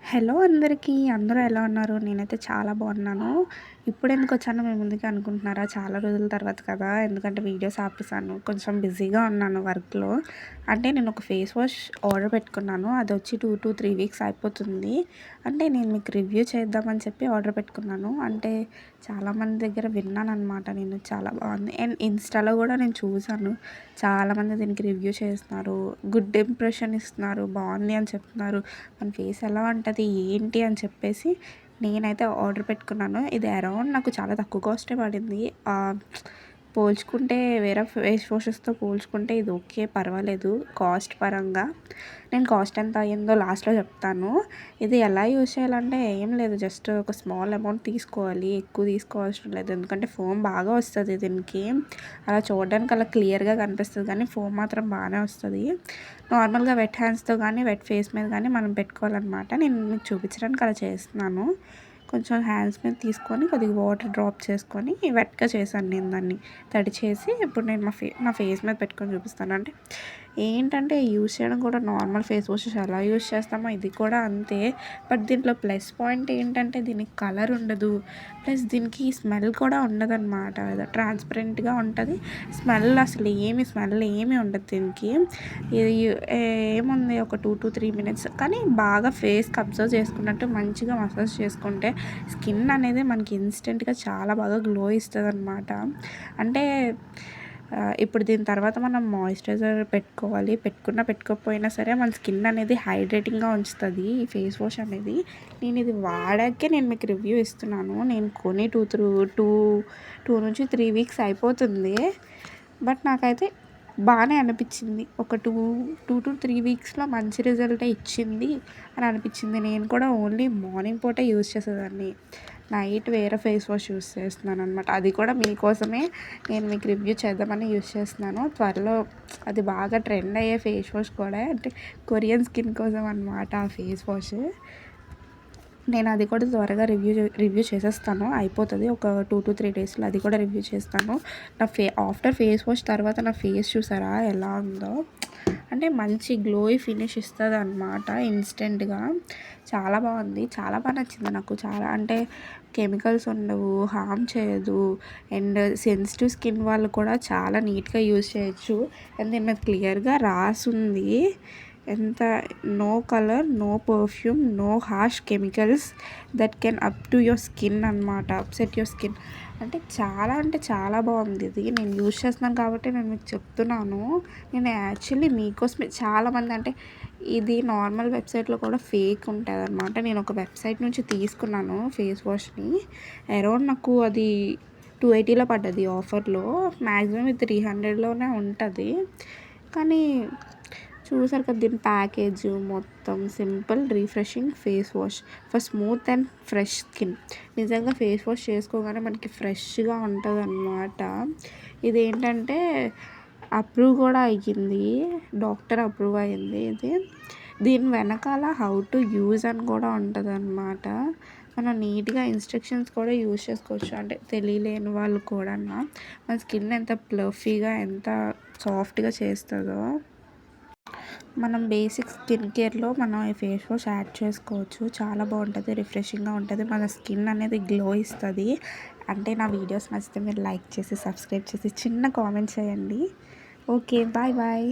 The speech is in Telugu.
హలో అందరికీ. అందరూ ఎలా ఉన్నారు? నేనైతే చాలా బాగున్నాను. ఇప్పుడెందుకొచ్చానో మీ ముందుకి అనుకుంటున్నారా? చాలా రోజుల తర్వాత కదా! ఎందుకంటే వీడియోస్ ఆపేసాను. కొంచెం బిజీగా ఉన్నాను వర్క్‌లో. అంటే నేను ఒక ఫేస్ వాష్ ఆర్డర్ పెట్టుకున్నాను. అదొచ్చి 2-3 వీక్స్ అయిపోతుంది. అంటే నేను మీకు రివ్యూ చేద్దామని చెప్పి ఆర్డర్ పెట్టుకున్నాను. అంటే చాలామంది దగ్గర విన్నాననమాట నేను. చాలా బాగుంది. అండ్ ఇన్‌స్టాలో కూడా నేను చూసాను. చాలామంది దీనికి రివ్యూ చేస్తున్నారు. గుడ్ ఇంప్రెషన్ ఇస్తున్నారు. బాగుంది అని చెప్తున్నారు. మన ఫేస్ ఎలా ఉంటది ఏంటి అని చెప్పేసి నేనైతే ఆర్డర్ పెట్టుకున్నాను. ఇది అరౌండ్ నాకు చాలా తక్కువ కాస్టే పడింది. పోల్చుకుంటే వేరే ఫేస్ వాషెస్‌తో పోల్చుకుంటే ఇది ఓకే, పర్వాలేదు కాస్ట్ పరంగా. నేను కాస్ట్ ఎంత అయ్యిందో లాస్ట్‌లో చెప్తాను. ఇది ఎలా యూజ్ చేయాలంటే ఏం లేదు, జస్ట్ ఒక స్మాల్ అమౌంట్ తీసుకోవాలి. ఎక్కువ తీసుకోవాల్సిన లేదు. ఎందుకంటే ఫోమ్ బాగా వస్తది దీనికి. అలా చూడడానికి అలా క్లియర్‌గా కనిపిస్తది కానీ ఫోమ్ మాత్రం బాగానే వస్తది. నార్మల్‌గా వెట్ హ్యాండ్స్‌తో కానీ వెట్ ఫేస్ మీద కానీ మనం పెట్టుకోవాలన్నమాట. నేను మీకు చూపించడానికి అలా చేస్తున్నాను. కొంచెం హ్యాండ్స్ మీద తీసుకొని కొద్దిగా వాటర్ డ్రాప్ చేసుకొని వెట్గా చేశాను నేను దాన్ని. తడి చేసి ఇప్పుడు నేను నా ఫేస్ మీద పెట్టుకొని చూపిస్తాను. అంటే ఏంటంటే యూజ్ చేయడం కూడా నార్మల్ ఫేస్ వాషెస్ ఎలా యూజ్ చేస్తామో ఇది కూడా అంతే. బట్ దీంట్లో ప్లస్ పాయింట్ ఏంటంటే దీనికి కలర్ ఉండదు. ప్లస్ దీనికి స్మెల్ కూడా ఉండదన్నమాట. ట్రాన్స్పరెంట్గా ఉంటుంది. అసలు స్మెల్ ఏమీ ఉండదు దీనికి. ఇది ఏముంది ఒక 2-3 మినిట్స్ కానీ బాగా ఫేస్కి అబ్జర్వ్ చేసుకున్నట్టు మంచిగా మసాజ్ చేసుకుంటే స్కిన్ అనేది మనకి ఇన్స్టెంట్గా చాలా బాగా గ్లో ఇస్తుంది అనమాట. అంటే ఇప్పుడు దీని తర్వాత మనం మాయిశ్చరైజర్ పెట్టుకోవాలి. పెట్టుకోకపోయినా సరే మన స్కిన్ అనేది హైడ్రేటింగ్గా ఉంచుతుంది ఈ ఫేస్ వాష్ అనేది. నేను ఇది వాడాకే నేను మీకు రివ్యూ ఇస్తున్నాను. నేను కొని 2 నుంచి 3 వీక్స్ అయిపోతుంది. బట్ నాకైతే బాగానే అనిపించింది. ఒక 2-3 వీక్స్‌లో మంచి రిజల్టే ఇచ్చింది అని అనిపించింది. నేను కూడా ఓన్లీ మార్నింగ్ పూటే యూజ్ చేసేదాన్ని. నైట్ వేరే ఫేస్ వాష్ యూజ్ చేస్తున్నాను అనమాట. అది కూడా మీకోసమే నేను మీకు రివ్యూ చేద్దామని యూజ్ చేస్తున్నాను. త్వరలో అది బాగా ట్రెండ్ అయ్యే ఫేస్ వాష్ కూడా, అంటే కొరియన్ స్కిన్ కోసం అనమాట ఆ ఫేస్ వాష్. నేను అది కూడా త్వరగా రివ్యూ చేసేస్తాను. అయిపోతుంది ఒక 2-3 డేస్లో అది కూడా రివ్యూ చేస్తాను. ఆఫ్టర్ ఫేస్ వాష్ తర్వాత నా ఫేస్ చూసారా ఎలా ఉందో. అంటే మంచి గ్లోయి ఫినిష్ ఇస్తుంది అనమాట ఇన్స్టెంట్గా. చాలా బాగుంది. చాలా బాగా నచ్చింది నాకు. చాలా అంటే కెమికల్స్ ఉండవు, హార్మ్ చేయదు. అండ్ సెన్సిటివ్ స్కిన్ వాళ్ళు కూడా చాలా నీట్గా యూజ్ చేయొచ్చు. అండ్ దీని మీద క్లియర్గా రాసుంది ఎంత, no colour, no perfume, no harsh chemicals that can up to your skin అనమాట, అప్సెట్ యువర్ స్కిన్. అంటే చాలా బాగుంది ఇది. నేను యూజ్ చేస్తున్నాను కాబట్టి నేను మీకు చెప్తున్నాను. నేను యాక్చువల్లీ మీకోసమే చాలామంది, అంటే ఇది నార్మల్ వెబ్సైట్లో కూడా ఫేక్ ఉంటుంది అనమాట. నేను ఒక వెబ్సైట్ నుంచి తీసుకున్నాను ఫేస్ వాష్ని. అరౌండ్ నాకు అది 280లో పడ్డది ఆఫర్లో. మ్యాక్సిమం ఇది 300లోనే ఉంటుంది. కానీ చూసారు కదా దీని ప్యాకేజ్ మొత్తం. Simple refreshing face wash for smooth and fresh skin. నిజంగా ఫేస్ వాష్ చేసుకోగానే మనకి ఫ్రెష్గా ఉంటుంది అన్నమాట. ఇదేంటంటే అప్రూవ్ కూడా అయ్యింది, డాక్టర్ అప్రూవ్ అయ్యింది ఇది. దీని వెనకాల హౌ టు యూజ్ అని కూడా ఉంటుంది అన్నమాట. మనం నీట్గా ఇన్స్ట్రక్షన్స్ కూడా యూజ్ చేసుకోవచ్చు. అంటే తెలియలేని వాళ్ళు కూడా మన స్కిన్ ఎంత ప్లఫీగా ఎంత సాఫ్ట్గా చేస్తుందో. మనం బేసిక్ స్కిన్ కేర్లో మనం ఈ ఫేస్ వాష్ యాడ్ చేసుకోవచ్చు. చాలా బాగుంటుంది, రిఫ్రెషింగ్గా ఉంటుంది. మన స్కిన్ అనేది గ్లో ఇస్తుంది. అంటే నా వీడియోస్ నచ్చితే మీరు లైక్ చేసి సబ్స్క్రైబ్ చేసి చిన్న కామెంట్ చేయండి. Okay, bye bye.